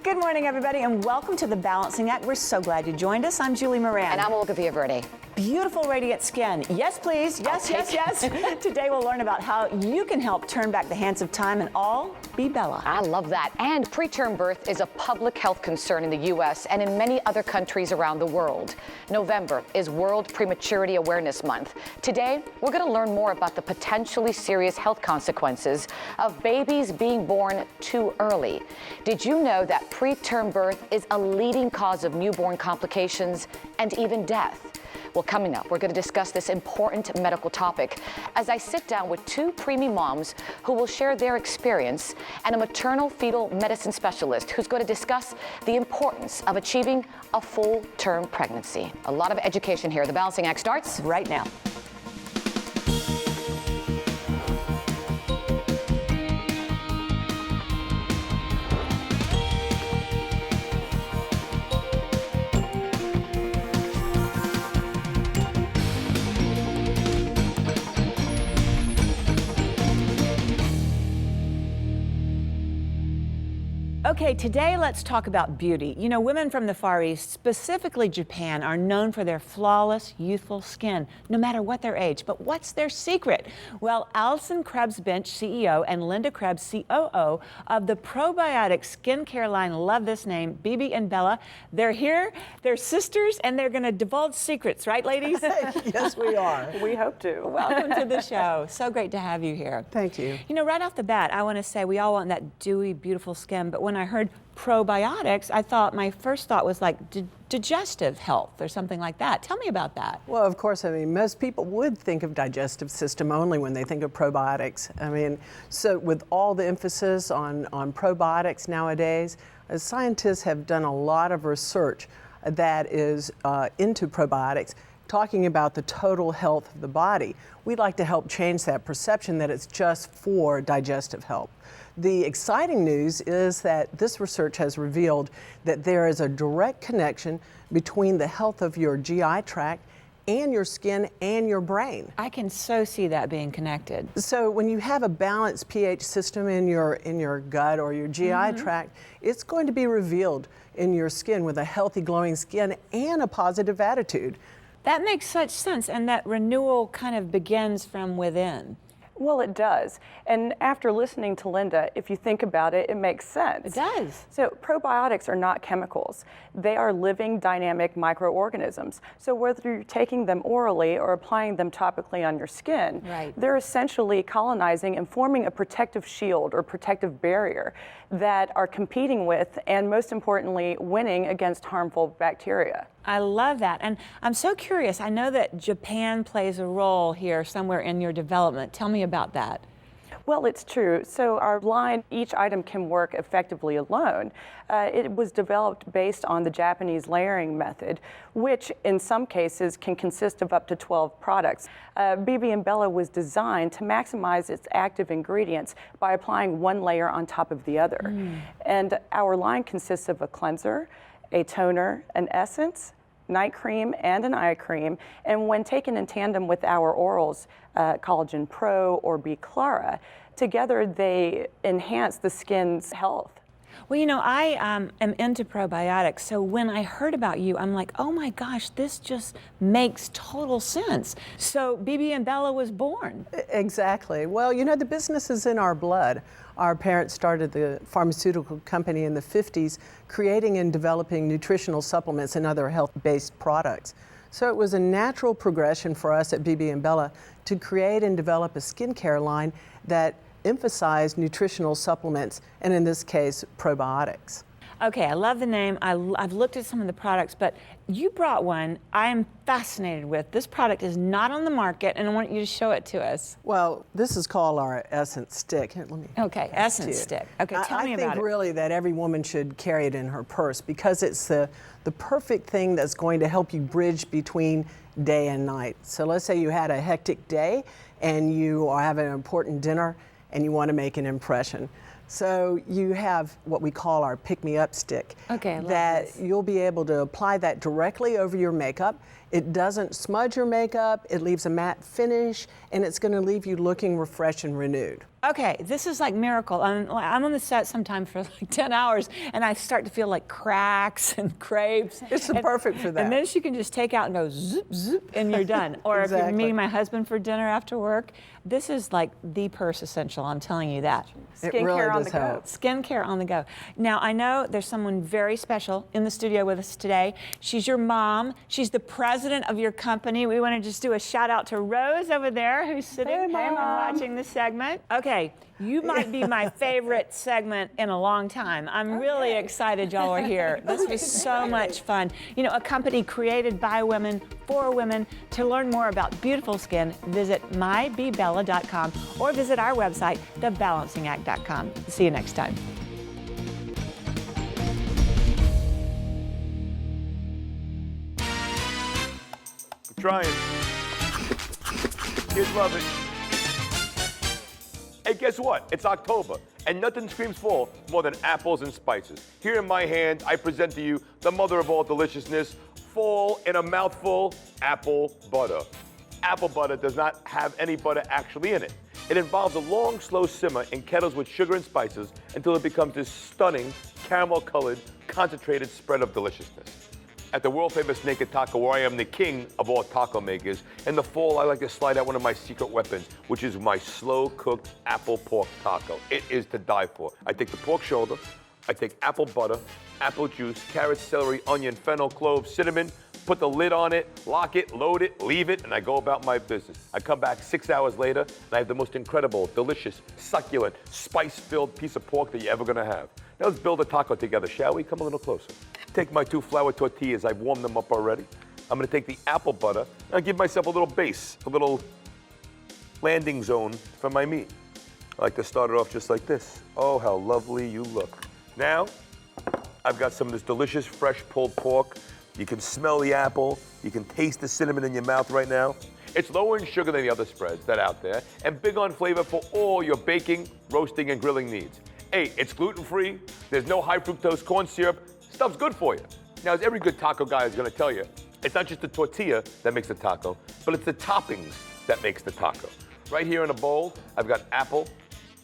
Good morning, everybody, and welcome to The Balancing Act. We're so glad you joined us. I'm Julie Moran. And I'm Olga Villaverde. Beautiful, radiant skin. Yes, please. Yes, yes, yes. Today we'll learn about how you can help turn back the hands of time and all be Bella. I love that. And preterm birth is a public health concern in the U.S. and in many other countries around the world. November is World Prematurity Awareness Month. Today, we're going to learn more about the potentially serious health consequences of babies being born too early. Did you know that preterm birth is a leading cause of newborn complications and even death? Well, coming up, we're going to discuss this important medical topic as I sit down with two preemie moms who will share their experience and a maternal fetal medicine specialist who's going to discuss the importance of achieving a full-term pregnancy. A lot of education here. The Balancing Act starts right now. Okay, today let's talk about beauty. You know, women from the Far East, specifically Japan, are known for their flawless, youthful skin, no matter what their age. But what's their secret? Well, Alison Krebs-Bench, CEO, and Linda Krebs, COO of the Probiotic Skincare line, love this name, Bibi and Bella. They're here, they're sisters, and they're gonna divulge secrets, right, ladies? Yes, we are. We hope to. Welcome to the show. So great to have you here. Thank you. You know, right off the bat, I want to say we all want that dewy, beautiful skin, but when I heard probiotics, I thought my first thought was like digestive health or something like that. Tell me about that. Well, of course, I mean, most people would think of digestive system only when they think of probiotics. I mean, so with all the emphasis on probiotics nowadays, scientists have done a lot of research that is into probiotics, talking about the total health of the body. We'd like to help change that perception that it's just for digestive health. The exciting news is that this research has revealed that there is a direct connection between the health of your GI tract and your skin and your brain. I can so see that being connected. So when you have a balanced pH system in your gut or your GI tract, it's going to be revealed in your skin with a healthy, glowing skin and a positive attitude. That makes such sense, and that renewal kind of begins from within. Well, it does. And after listening to Linda, if you think about it, it makes sense. It does. So probiotics are not chemicals. They are living, dynamic microorganisms. So whether you're taking them orally or applying them topically on your skin, right, they're essentially colonizing and forming a protective shield or protective barrier that are competing with, and most importantly, winning against harmful bacteria. I love that. And I'm so curious. I know that Japan plays a role here somewhere in your development. Tell me about that. Well, it's true. So our line, each item can work effectively alone. It was developed based on the Japanese layering method, which in some cases can consist of up to 12 products. Bibi and Bella was designed to maximize its active ingredients by applying one layer on top of the other. And our line consists of a cleanser, a toner, an essence, night cream, and an eye cream. And when taken in tandem with our orals, Collagen Pro or B Clara, together they enhance the skin's health. Well, you know, I am into probiotics, so when I heard about you, I'm like, oh my gosh, this just makes total sense. So Bibi and Bella was born. Exactly. Well, you know, the business is in our blood. Our parents started the pharmaceutical company in the 50s, creating and developing nutritional supplements and other health-based products. So it was a natural progression for us at Bibi and Bella to create and develop a skincare line that emphasized nutritional supplements, and in this case, probiotics. Okay, I love the name. I've looked at some of the products, but you brought one I'm fascinated with. This product is not on the market, and I want you to show it to us. Well, this is called our Essence Stick. Here, let me. Okay, Essence Stick. Okay, tell me about it. I think really that every woman should carry it in her purse because it's the perfect thing that's going to help you bridge between day and night. So let's say you had a hectic day and you are having an important dinner and you want to make an impression. So you have what we call our pick-me-up stick. Okay, I love that this. You'll be able to apply that directly over your makeup, It doesn't smudge your makeup, it leaves a matte finish, and it's going to leave you looking refreshed and renewed. Okay, this is like miracle. I'm on the set sometimes for like 10 hours and I start to feel like cracks and crepes. It's perfect for that. And then she can just take out and go zip, zip, and you're done. Or if you're meeting my husband for dinner after work, this is like the purse essential, I'm telling you that. Skincare on the go. Skincare on the go. Now, I know there's someone very special in the studio with us today. She's your mom. She's the president of your company. We want to just do a shout out to Rose over there who's sitting and watching the segment. Okay, you might be my favorite segment in a long time. I'm really excited y'all are here. This was so much fun. You know, a company created by women, for women. To learn more about beautiful skin, visit mybebella.com or visit our website, thebalancingact.com. See you next time. I'm trying. Kids love it. Hey, guess what? It's October, and nothing screams fall more than apples and spices. Here in my hand, I present to you the mother of all deliciousness, fall in a mouthful, apple butter. Apple butter does not have any butter actually in it. It involves a long, slow simmer in kettles with sugar and spices until it becomes this stunning, caramel-colored, concentrated spread of deliciousness. At the world-famous Naked Taco, where I am the king of all taco makers, in the fall, I like to slide out one of my secret weapons, which is my slow-cooked apple pork taco. It is to die for. I take the pork shoulder, I take apple butter, apple juice, carrots, celery, onion, fennel, clove, cinnamon, put the lid on it, lock it, load it, leave it, and I go about my business. I come back 6 hours later, and I have the most incredible, delicious, succulent, spice-filled piece of pork that you're ever gonna have. Now let's build a taco together, shall we? Come a little closer. Take my 2 flour tortillas, I've warmed them up already. I'm gonna take the apple butter, and I'll give myself a little base, a little landing zone for my meat. I like to start it off just like this. Oh, how lovely you look. Now, I've got some of this delicious, fresh pulled pork. You can smell the apple. You can taste the cinnamon in your mouth right now. It's lower in sugar than the other spreads that are out there, and big on flavor for all your baking, roasting, and grilling needs. Hey, it's gluten-free. There's no high fructose corn syrup. Stuff's good for you. Now, as every good taco guy is gonna tell you, it's not just the tortilla that makes the taco, but it's the toppings that makes the taco. Right here in a bowl, I've got apple,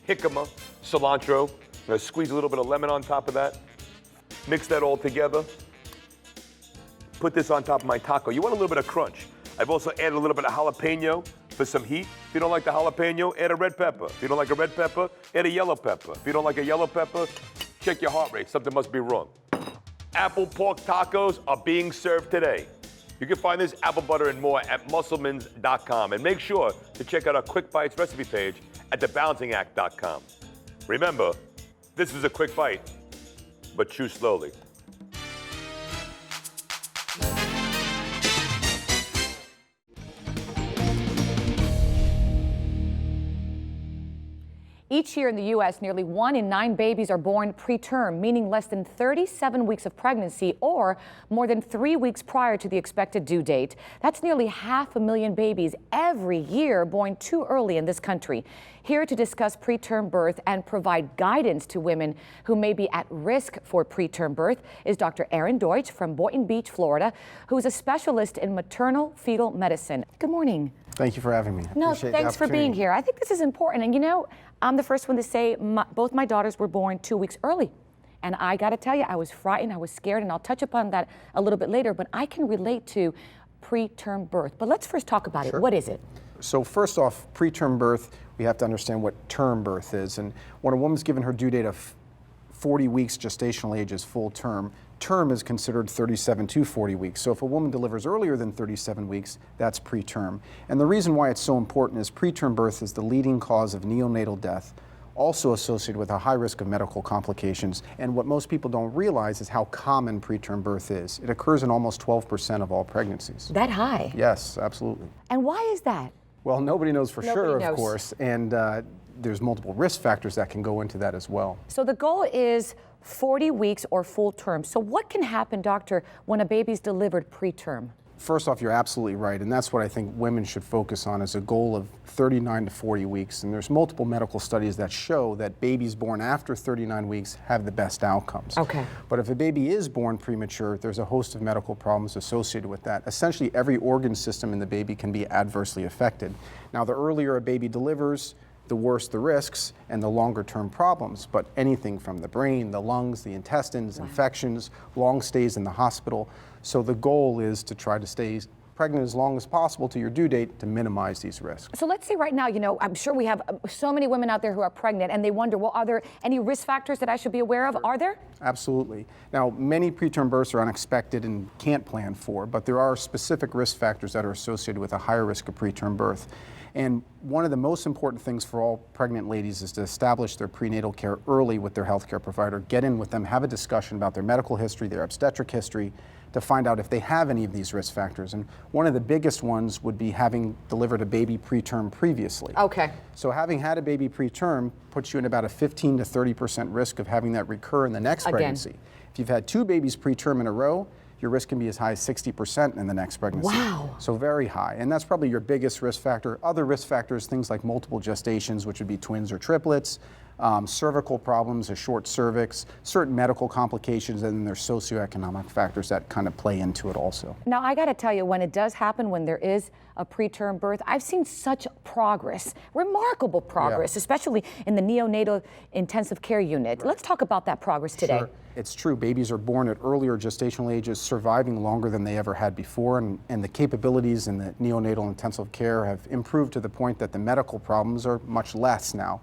jicama, cilantro. I'm gonna squeeze a little bit of lemon on top of that. Mix that all together. Put this on top of my taco. You want a little bit of crunch. I've also added a little bit of jalapeno for some heat. If you don't like the jalapeno, add a red pepper. If you don't like a red pepper, add a yellow pepper. If you don't like a yellow pepper, check your heart rate. Something must be wrong. Apple pork tacos are being served today. You can find this apple butter and more at musclemans.com. And make sure to check out our Quick Bites recipe page at thebalancingact.com. Remember, this is a quick bite, but chew slowly. Each year in the U.S., nearly 1 in 9 babies are born preterm, meaning less than 37 weeks of pregnancy or more than 3 weeks prior to the expected due date. That's nearly 500,000 babies every year born too early in this country. Here to discuss preterm birth and provide guidance to women who may be at risk for preterm birth is Dr. Erin Deutsch from Boynton Beach, Florida, who is a specialist in maternal fetal medicine. Good morning. Thank you for having me. No, Appreciate the thanks for being opportunity. here. I think this is important. And you know, I'm the first one to say both my daughters were born 2 weeks early. And I got to tell you, I was frightened, I was scared, and I'll touch upon that a little bit later, but I can relate to preterm birth. But let's first talk about it. What is it? So first off, preterm birth, we have to understand what term birth is. And when a woman's given her due date of 40 weeks gestational age is full term, term is considered 37 to 40 weeks. So if a woman delivers earlier than 37 weeks, that's preterm. And the reason why it's so important is preterm birth is the leading cause of neonatal death, also associated with a high risk of medical complications. And what most people don't realize is how common preterm birth is. It occurs in almost 12% of all pregnancies. That high? Yes, absolutely. And why is that? Well, nobody knows for sure, Nobody knows. of course, and there's multiple risk factors that can go into that as well. So the goal is 40 weeks or full term. So what can happen, doctor, when a baby's delivered preterm? First off, you're absolutely right, and that's what I think women should focus on is a goal of 39 to 40 weeks. And there's multiple medical studies that show that babies born after 39 weeks have the best outcomes. Okay. But if a baby is born premature, there's a host of medical problems associated with that. Essentially, every organ system in the baby can be adversely affected. Now, the earlier a baby delivers, the worse the risks and the longer term problems, but anything from the brain, the lungs, the intestines, infections, long stays in the hospital. So the goal is to try to stay pregnant as long as possible to your due date to minimize these risks. So let's say right now, I'm sure we have so many women out there who are pregnant and they wonder, well, are there any risk factors that I should be aware of? Are there? Absolutely. Now, many preterm births are unexpected and can't plan for, but there are specific risk factors that are associated with a higher risk of preterm birth. And one of the most important things for all pregnant ladies is to establish their prenatal care early with their healthcare provider, get in with them, have a discussion about their medical history, their obstetric history, to find out if they have any of these risk factors. And one of the biggest ones would be having delivered a baby preterm previously. Okay. So having had a baby preterm puts you in about a 15 to 30% risk of having that recur in the next pregnancy. If you've had 2 babies preterm in a row, your risk can be as high as 60% in the next pregnancy. Wow. So very high. And that's probably your biggest risk factor. Other risk factors, things like multiple gestations, which would be twins or triplets, cervical problems, a short cervix, certain medical complications, and then there's socioeconomic factors that kind of play into it also. Now, I got to tell you, when it does happen, when there is a preterm birth, I've seen such progress, remarkable progress, especially in the neonatal intensive care unit. Let's talk about that progress today. Sure. It's true, babies are born at earlier gestational ages, surviving longer than they ever had before, and the capabilities in the neonatal intensive care have improved to the point that the medical problems are much less now.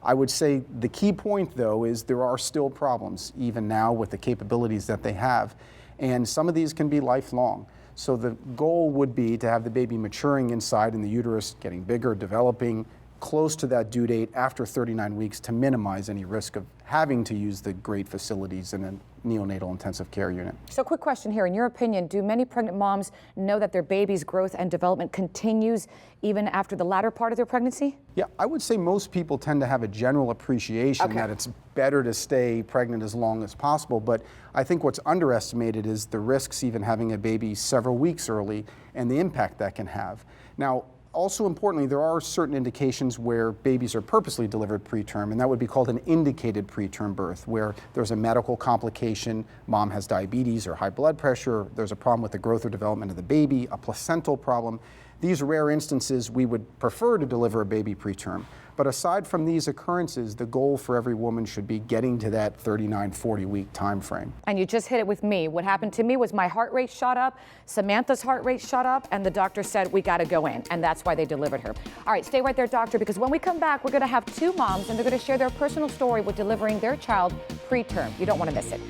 I would say the key point, though, is there are still problems, even now with the capabilities that they have, and some of these can be lifelong. So the goal would be to have the baby maturing inside in the uterus, getting bigger, developing, close to that due date after 39 weeks to minimize any risk of having to use the great facilities in a neonatal intensive care unit. So quick question here. In your opinion, do many pregnant moms know that their baby's growth and development continues even after the latter part of their pregnancy? Yeah, I would say most people tend to have a general appreciation that it's better to stay pregnant as long as possible, but I think what's underestimated is the risks even having a baby several weeks early and the impact that can have. Now, also importantly, there are certain indications where babies are purposely delivered preterm, and that would be called an indicated preterm birth, where there's a medical complication, mom has diabetes or high blood pressure, there's a problem with the growth or development of the baby, a placental problem. These rare instances, we would prefer to deliver a baby preterm. But aside from these occurrences, the goal for every woman should be getting to that 39, 40-week time frame. And you just hit it with me. What happened to me was my heart rate shot up, Samantha's heart rate shot up, and the doctor said, we got to go in. And that's why they delivered her. All right, stay right there, doctor, because when we come back, we're going to have 2 moms, and they're going to share their personal story with delivering their child preterm. You don't want to miss it.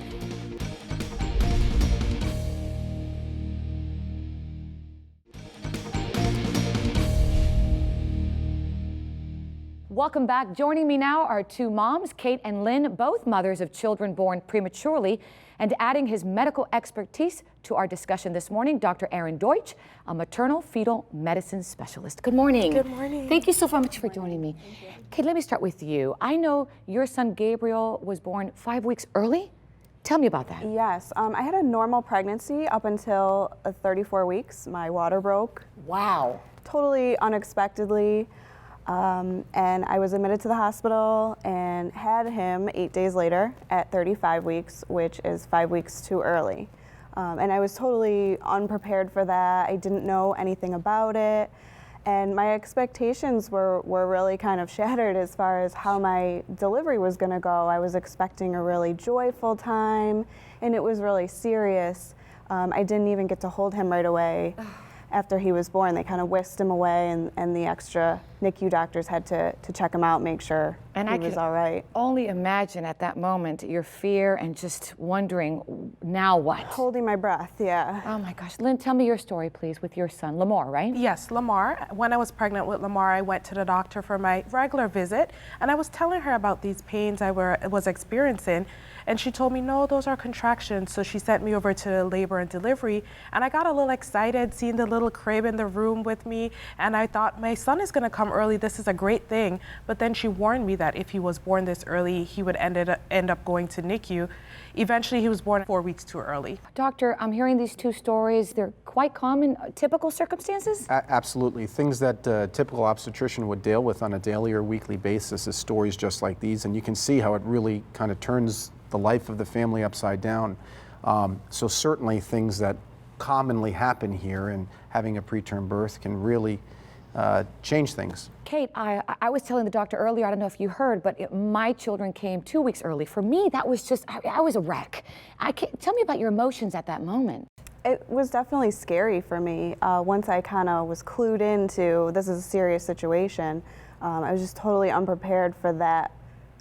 Welcome back. Joining me now are 2 moms, Kate and Lynn, both mothers of children born prematurely. And adding his medical expertise to our discussion this morning, Dr. Aaron Deutsch, a maternal fetal medicine specialist. Good morning. Good morning. Thank you so much for joining me. Kate, let me start with you. I know your son Gabriel was born 5 weeks early. Tell me about that. Yes, I had a normal pregnancy up until 34 weeks. My water broke. Wow. Totally unexpectedly. And I was admitted to the hospital and had him 8 days later at 35 weeks, which is 5 weeks too early. And I was totally unprepared for that. I didn't know anything about it. And my expectations were really kind of shattered as far as how my delivery was going to go. I was expecting a really joyful time, and it was really serious. I didn't even get to hold him right away. After he was born, they kind of whisked him away, and the extra NICU doctors had to check him out, make sure he was all right. Only imagine at that moment your fear and just wondering, now what? Holding my breath, yeah. Oh my gosh. Lynn, tell me your story, please, with your son, Lamar, right? Yes, Lamar. When I was pregnant with Lamar, I went to the doctor for my regular visit, and I was telling her about these pains I was experiencing, and she told me, no, those are contractions. So she sent me over to labor and delivery, and I got a little excited seeing the little crib in the room with me, and I thought, my son is going to come early. This is a great thing. But then she warned me that if he was born this early, he would end up going to NICU. Eventually, he was born 4 weeks too early. Doctor, I'm hearing these two stories. They're quite common, typical circumstances? Absolutely. Things that typical obstetrician would deal with on a daily or weekly basis is stories just like these, and you can see how it really kind of turns the life of the family upside down. So certainly things that commonly happen here, and having a preterm birth can really change things. Kate, I was telling the doctor earlier, I don't know if you heard, but my children came 2 weeks early. For me, that was just, I was a wreck. Tell me about your emotions at that moment. It was definitely scary for me. Once I kind of was clued into this is a serious situation, I was just totally unprepared for that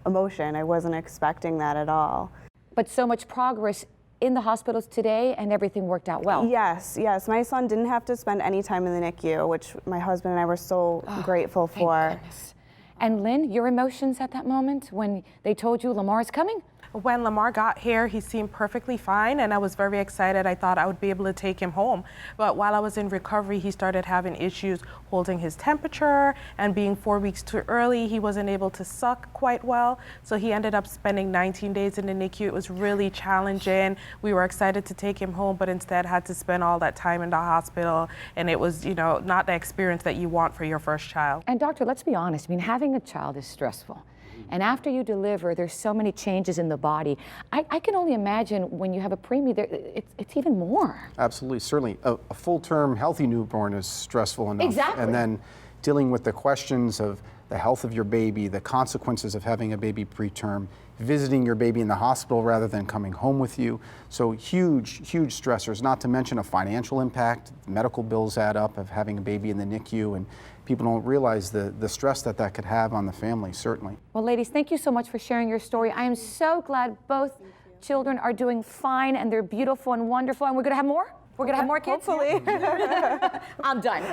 emotion. I wasn't expecting that at all. But so much progress in the hospitals today, and everything worked out well. Yes. My son didn't have to spend any time in the NICU, which my husband and I were so grateful for. Thank goodness. And Lynn, your emotions at that moment when they told you Lamar is coming? When Lamar got here, he seemed perfectly fine, and I was very excited. I thought I would be able to take him home. But while I was in recovery, he started having issues holding his temperature, and being 4 weeks too early, he wasn't able to suck quite well. So he ended up spending 19 days in the NICU. It was really challenging. We were excited to take him home, but instead had to spend all that time in the hospital. And it was, not the experience that you want for your first child. And doctor, let's be honest. I mean, having a child is stressful. And after you deliver, there's so many changes in the body. I can only imagine when you have a preemie, it's even more. Absolutely, certainly. A full-term healthy newborn is stressful enough. Exactly. And then dealing with the questions of the health of your baby, the consequences of having a baby preterm, visiting your baby in the hospital rather than coming home with you. So huge stressors, not to mention a financial impact. Medical bills add up of having a baby in the NICU, and people don't realize the stress that could have on the family, certainly. Well, ladies, thank you so much for sharing your story. I am so glad both children are doing fine, and they're beautiful and wonderful, and we're gonna have more? We're gonna have more kids? Hopefully. I'm done.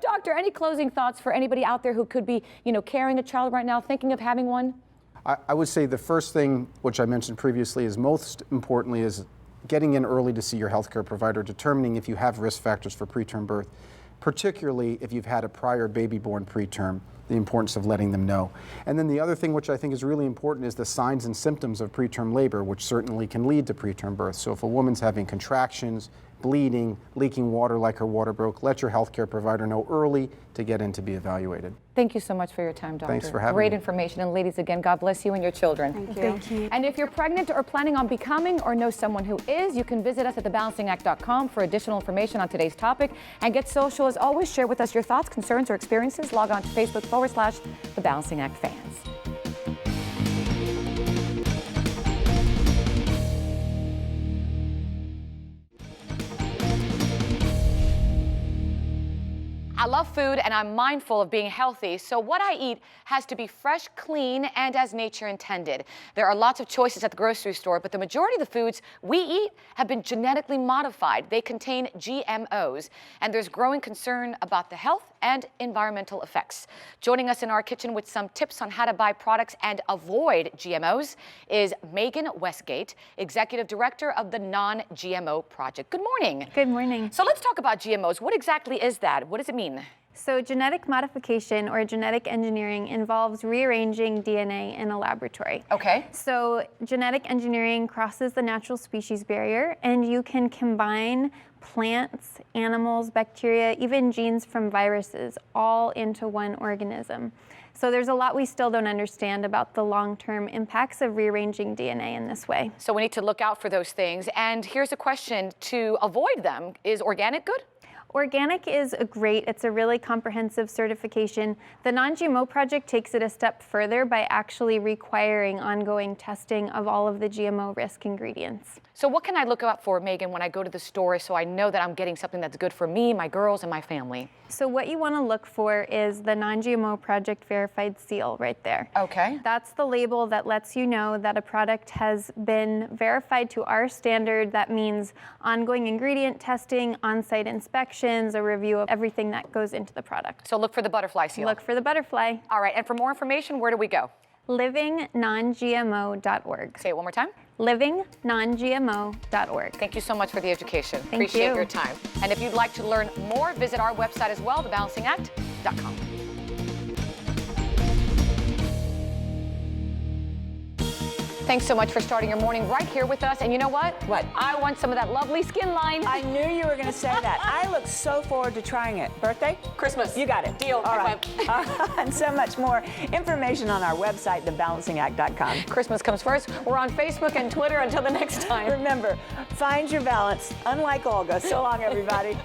Doctor, any closing thoughts for anybody out there who could be, carrying a child right now, thinking of having one? I would say the first thing, which I mentioned previously, is most importantly is getting in early to see your healthcare provider, determining if you have risk factors for preterm birth, particularly if you've had a prior baby born preterm, the importance of letting them know. And then the other thing which I think is really important is the signs and symptoms of preterm labor, which certainly can lead to preterm birth. So if a woman's having contractions, bleeding, leaking water like her water broke, let your healthcare provider know early to get in to be evaluated. Thank you so much for your time, Doctor. Thanks for having Great me. information. And ladies, again, God bless you and your children. Thank you. Thank you. And if you're pregnant or planning on becoming or know someone who is, you can visit us at thebalancingact.com for additional information on today's topic. And get social as always. Share with us your thoughts, concerns, or experiences. Log on to Facebook.com/The Balancing Act Fans. I love food and I'm mindful of being healthy, so what I eat has to be fresh, clean, and as nature intended. There are lots of choices at the grocery store, but the majority of the foods we eat have been genetically modified. They contain GMOs, and there's growing concern about the health and environmental effects. Joining us in our kitchen with some tips on how to buy products and avoid GMOs is Megan Westgate, Executive Director of the Non-GMO Project. Good morning. Good morning. So let's talk about GMOs. What exactly is that? What does it mean? So genetic modification or genetic engineering involves rearranging DNA in a laboratory. Okay. So genetic engineering crosses the natural species barrier, and you can combine plants, animals, bacteria, even genes from viruses all into one organism. So there's a lot we still don't understand about the long-term impacts of rearranging DNA in this way. So we need to look out for those things. And here's a question to avoid them. Is organic good? Organic is it's a really comprehensive certification. The Non-GMO Project takes it a step further by actually requiring ongoing testing of all of the GMO risk ingredients. So what can I look out for, Megan, when I go to the store so I know that I'm getting something that's good for me, my girls, and my family? So what you want to look for is the Non-GMO Project verified seal right there. Okay. That's the label that lets you know that a product has been verified to our standard. That means ongoing ingredient testing, on-site inspections, a review of everything that goes into the product. So look for the butterfly seal. Look for the butterfly. All right, and for more information, where do we go? livingnongmo.org. Say it one more time. livingnongmo.org. Thank you so much for the education. Thank Appreciate you. your time. And if you'd like to learn more, visit our website as well, thebalancingact.com. Thanks so much for starting your morning right here with us. And you know what? What? I want some of that lovely skin line. I knew you were going to say that. I look so forward to trying it. Birthday? Christmas. You got it. Deal. All right. And so much more information on our website, thebalancingact.com. Christmas comes first. We're on Facebook and Twitter. Until the next time. Remember, find your balance. Unlike Olga. So long, everybody.